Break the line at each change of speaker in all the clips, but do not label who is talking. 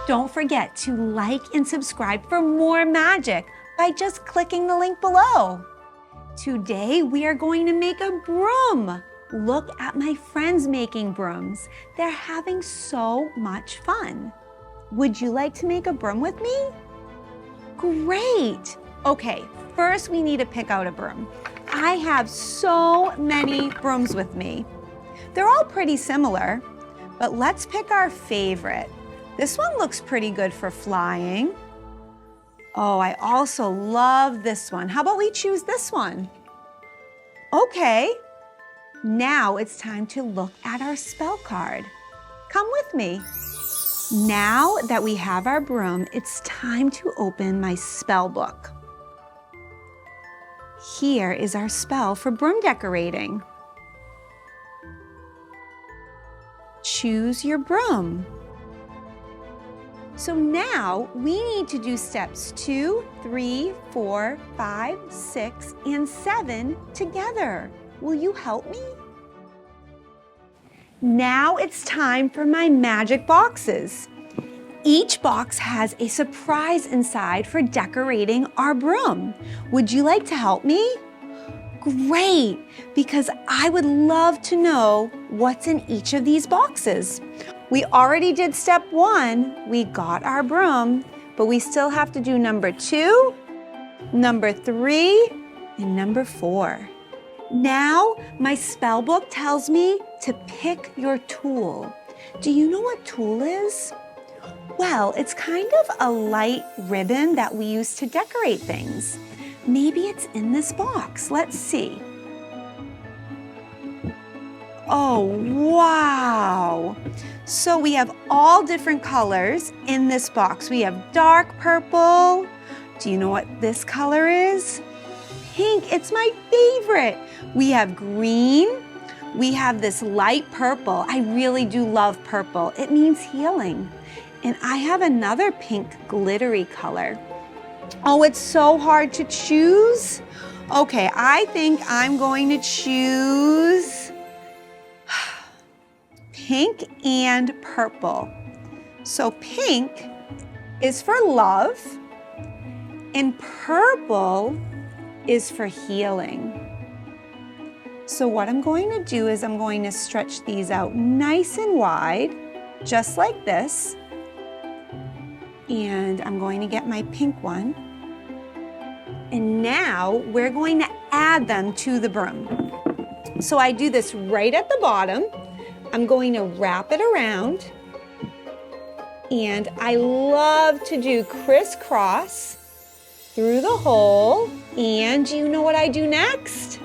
Don't forget to like and subscribe for more magic by just clicking the link below. Today we are going to make a broom. Look at my friends making brooms. They're having so much fun. Would you like to make a broom with me? Great. Okay, first we need to pick out a broom. I have so many brooms with me. They're all pretty similar, but let's pick our favorite. This one looks pretty good for flying. Oh, I also love this one. How about we choose this one? Okay, now it's time to look at our spell card. Come with me. Now that we have our broom, it's time to open my spell book. Here is our spell for broom decorating. Choose your broom. So now we need to do steps 2, 3, 4, 5, 6, and 7 together. Will you help me? Now it's time for my magic boxes. Each box has a surprise inside for decorating our broom. Would you like to help me? Great, because I would love to know what's in each of these boxes. We already did step 1, we got our broom, but we still have to do number 2, number 3, and number 4. Now, my spell book tells me to pick your tool. Do you know what tool is? Well, it's kind of a light ribbon that we use to decorate things. Maybe it's in this box. Let's see. Oh, wow. So we have all different colors in this box. We have dark purple. Do you know what this color is? Pink, it's my favorite. We have green. We have this light purple. I really do love purple. It means healing. And I have another pink glittery color. Oh, it's so hard to choose. Okay, I think I'm going to choose pink and purple. So pink is for love and purple is for healing. So what I'm going to do is I'm going to stretch these out nice and wide, just like this. And I'm going to get my pink one. And now we're going to add them to the broom. So I do this right at the bottom. I'm going to wrap it around. And I love to do crisscross through the hole. And you know what I do next?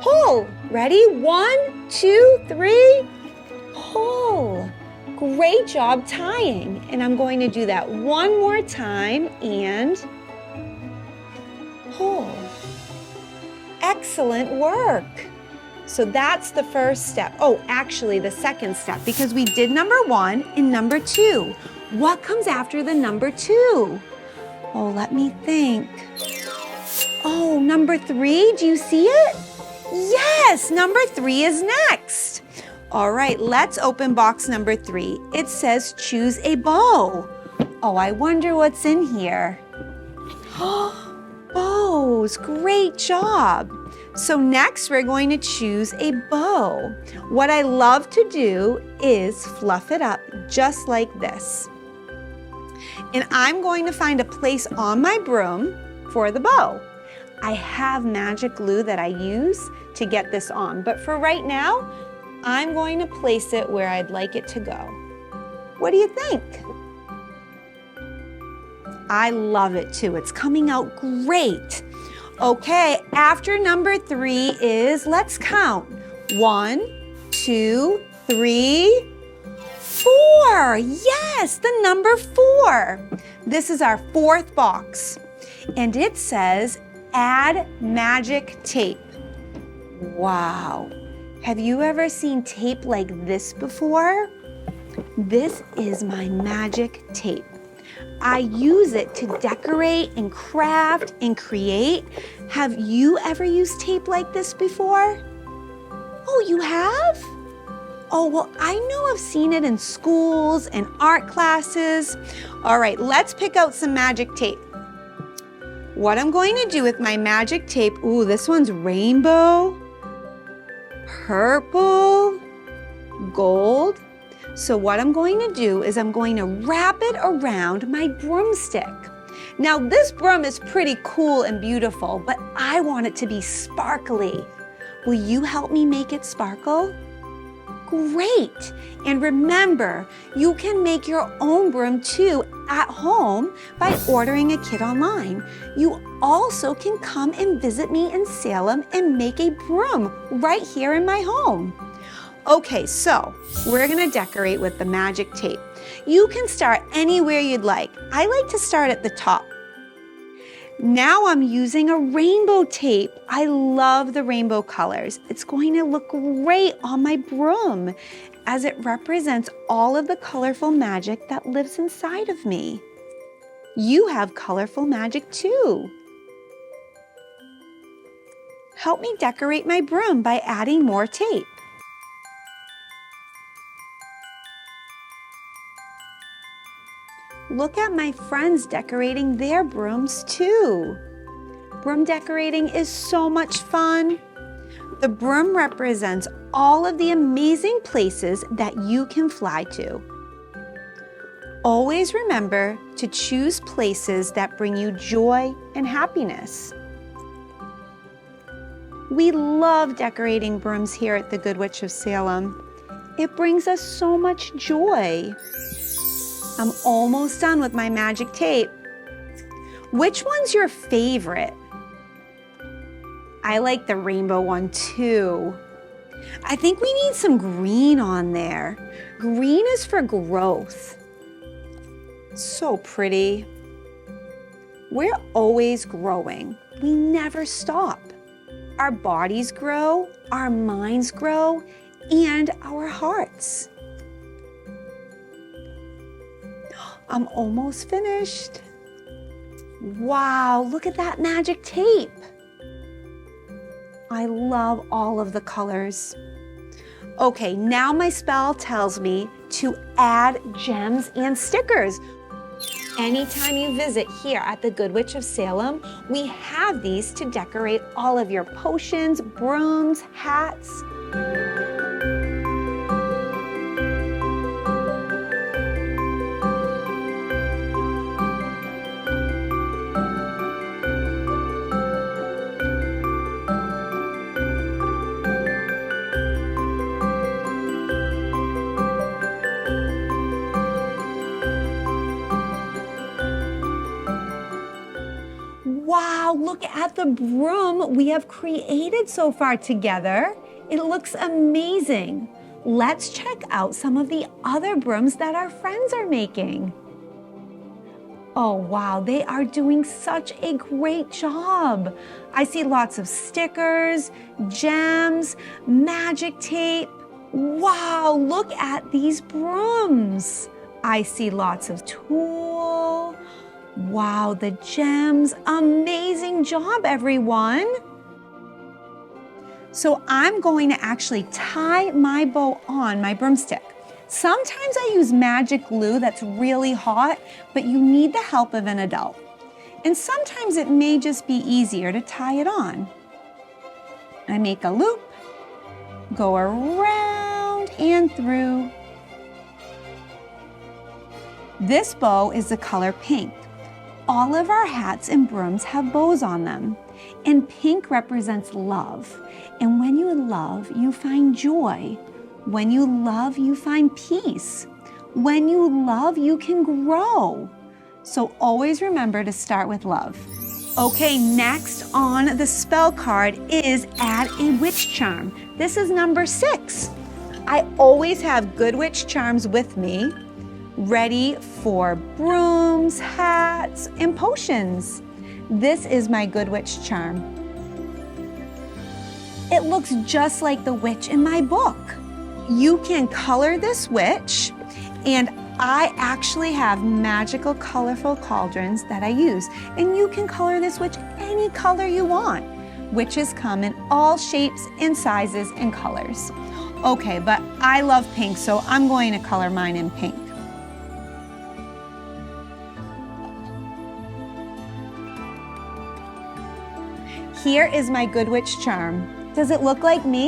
Pull. Ready? 1, 2, 3. Pull. Great job tying. And I'm going to do that one more time and pull. Excellent work. So that's the first step. Oh, actually the second step, because we did number 1 and number 2. What comes after the number 2? Oh, let me think. Oh, number 3, do you see it? Yes, number 3 is next. All right, let's open box number 3. It says choose a bow. Oh, I wonder what's in here. Bows, great job. So next we're going to choose a bow. What I love to do is fluff it up just like this. And I'm going to find a place on my broom for the bow. I have magic glue that I use to get this on, but for right now, I'm going to place it where I'd like it to go. What do you think? I love it too. It's coming out great. Okay, after number 3 is, let's count. 1, 2, 3, 4. Yes, the number 4. This is our 4th box. And it says, add magic tape. Wow. Have you ever seen tape like this before? This is my magic tape. I use it to decorate and craft and create. Have you ever used tape like this before? Oh, you have? Oh, well, I know I've seen it in schools and art classes. All right, let's pick out some magic tape. What I'm going to do with my magic tape, ooh, this one's rainbow, purple, gold. So what I'm going to do is I'm going to wrap it around my broomstick. Now this broom is pretty cool and beautiful, but I want it to be sparkly. Will you help me make it sparkle? Great! And remember, you can make your own broom too at home by ordering a kit online. You also can come and visit me in Salem and make a broom right here in my home. Okay, so we're gonna decorate with the magic tape. You can start anywhere you'd like. I like to start at the top. Now I'm using a rainbow tape. I love the rainbow colors. It's going to look great on my broom as it represents all of the colorful magic that lives inside of me. You have colorful magic too. Help me decorate my broom by adding more tape. Look at my friends decorating their brooms too. Broom decorating is so much fun. The broom represents all of the amazing places that you can fly to. Always remember to choose places that bring you joy and happiness. We love decorating brooms here at the Good Witch of Salem. It brings us so much joy. I'm almost done with my magic tape. Which one's your favorite? I like the rainbow one too. I think we need some green on there. Green is for growth. So pretty. We're always growing. We never stop. Our bodies grow, our minds grow, and our hearts. I'm almost finished. Wow, look at that magic tape. I love all of the colors. Okay, now my spell tells me to add gems and stickers. Anytime you visit here at the Good Witch of Salem, we have these to decorate all of your potions, brooms, hats. Wow, look at the broom we have created so far together. It looks amazing. Let's check out some of the other brooms that our friends are making. Oh wow, they are doing such a great job. I see lots of stickers, gems, magic tape. Wow, look at these brooms. I see lots of tulle. Wow, the gems. Amazing job, everyone. So I'm going to actually tie my bow on my broomstick. Sometimes I use magic glue that's really hot, but you need the help of an adult. And sometimes it may just be easier to tie it on. I make a loop, go around and through. This bow is the color pink. All of our hats and brooms have bows on them, and pink represents love. And when you love, you find joy. When you love, you find peace. When you love, you can grow. So always remember to start with love. Okay, next on the spell card is add a witch charm. This is number 6. I always have Good Witch charms with me, ready for brooms, hats, and potions. This is my Good Witch charm. It looks just like the witch in my book. You can color this witch, and I actually have magical, colorful cauldrons that I use. And you can color this witch any color you want. Witches come in all shapes and sizes and colors. Okay, but I love pink, so I'm going to color mine in pink. Here is my Good Witch charm. Does it look like me?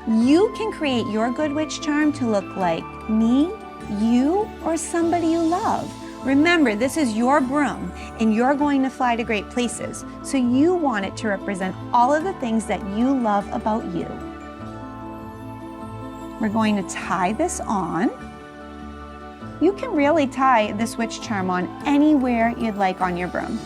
You can create your Good Witch charm to look like me, you, or somebody you love. Remember, this is your broom, and you're going to fly to great places, so you want it to represent all of the things that you love about you. We're going to tie this on. You can really tie this witch charm on anywhere you'd like on your broom.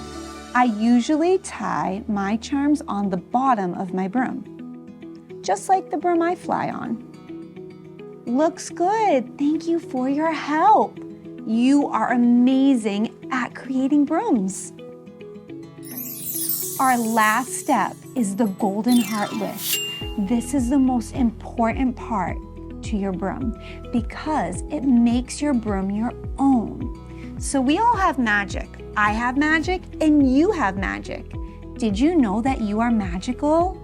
I usually tie my charms on the bottom of my broom, just like the broom I fly on. Looks good. Thank you for your help. You are amazing at creating brooms. Our last step is the golden heart wish. This is the most important part to your broom because it makes your broom your own. So we all have magic. I have magic and you have magic. Did you know that you are magical?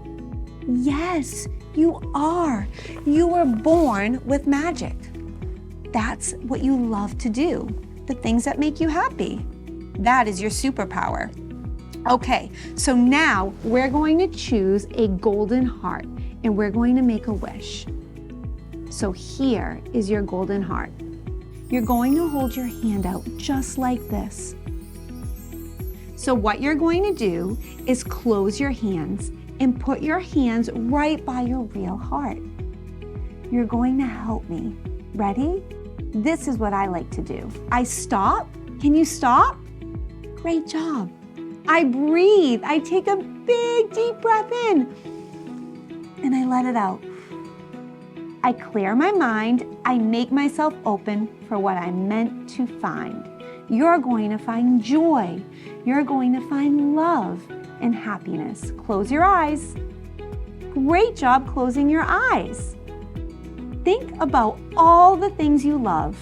Yes, you are. You were born with magic. That's what you love to do, the things that make you happy. That is your superpower. Okay, so now we're going to choose a golden heart and we're going to make a wish. So here is your golden heart. You're going to hold your hand out just like this. So what you're going to do is close your hands and put your hands right by your real heart. You're going to help me. Ready? This is what I like to do. I stop. Can you stop? Great job. I breathe. I take a big, deep breath in and I let it out. I clear my mind. I make myself open for what I'm meant to find. You're going to find joy. You're going to find love and happiness. Close your eyes. Great job closing your eyes. Think about all the things you love.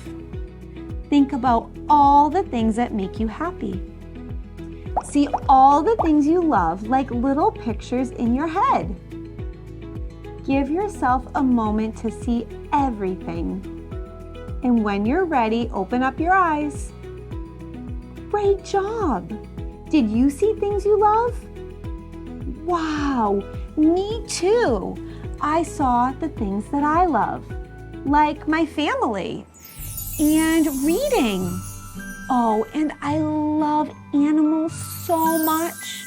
Think about all the things that make you happy. See all the things you love like little pictures in your head. Give yourself a moment to see everything. And when you're ready, open up your eyes. Great job. Did you see things you love? Wow, me too. I saw the things that I love, like my family and reading. Oh, and I love animals so much.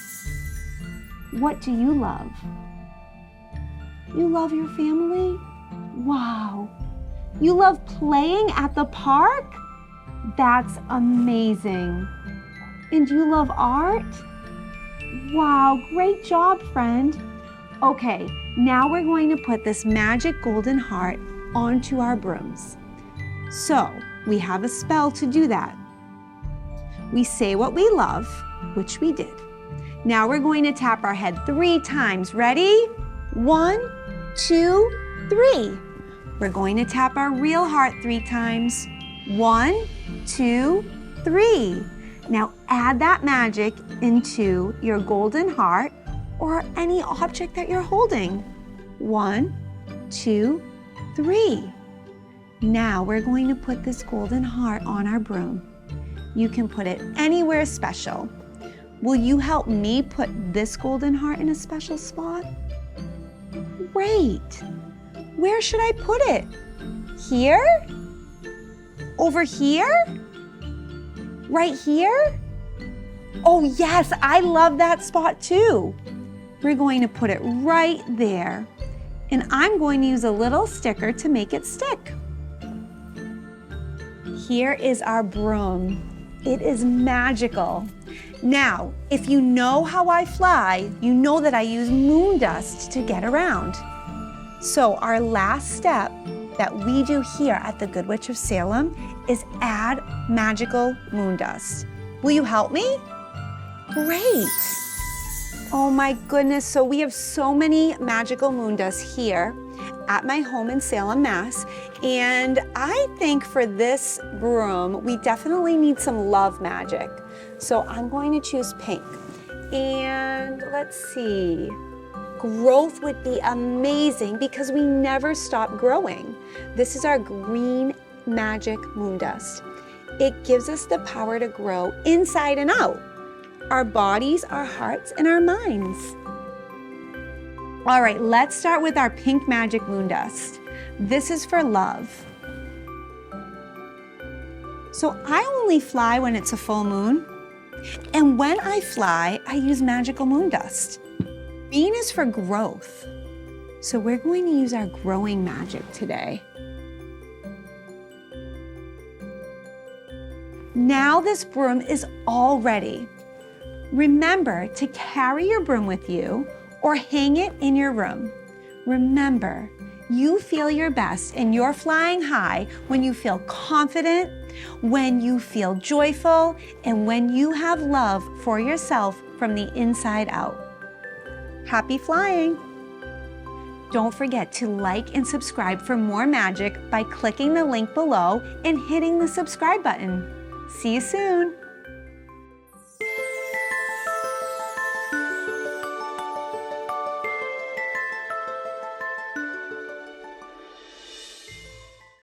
What do you love? You love your family? Wow. You love playing at the park? That's amazing. And you love art? Wow, great job, friend. Okay, now we're going to put this magic golden heart onto our brooms. So, we have a spell to do that. We say what we love, which we did. Now we're going to tap our head 3 times. Ready? 1, 2, 3. We're going to tap our real heart 3 times. 1, 2, 3. Now add that magic into your golden heart or any object that you're holding. 1, 2, 3. Now we're going to put this golden heart on our broom. You can put it anywhere special. Will you help me put this golden heart in a special spot? Great. Where should I put it? Here? Over here? Right here? Oh yes, I love that spot too. We're going to put it right there. And I'm going to use a little sticker to make it stick. Here is our broom. It is magical. Now, if you know how I fly, you know that I use Moondust to get around. So our last step that we do here at the Good Witch of Salem is add magical Moondust. Will you help me? Great. Oh my goodness, so we have so many magical Moondust here at my home in Salem, Mass. And I think for this broom, we definitely need some love magic. So I'm going to choose pink. And let's see. Growth would be amazing because we never stop growing. This is our green magic Moondust. It gives us the power to grow inside and out. Our bodies, our hearts, and our minds. All right, let's start with our pink magic Moondust. This is for love. So I only fly when it's a full moon. And when I fly, I use magical Moondust. Green is for growth. So we're going to use our growing magic today. Now this broom is all ready. Remember to carry your broom with you or hang it in your room. Remember, you feel your best and you're flying high when you feel confident, when you feel joyful, and when you have love for yourself from the inside out. Happy flying! Don't forget to like and subscribe for more magic by clicking the link below and hitting the subscribe button. See you soon!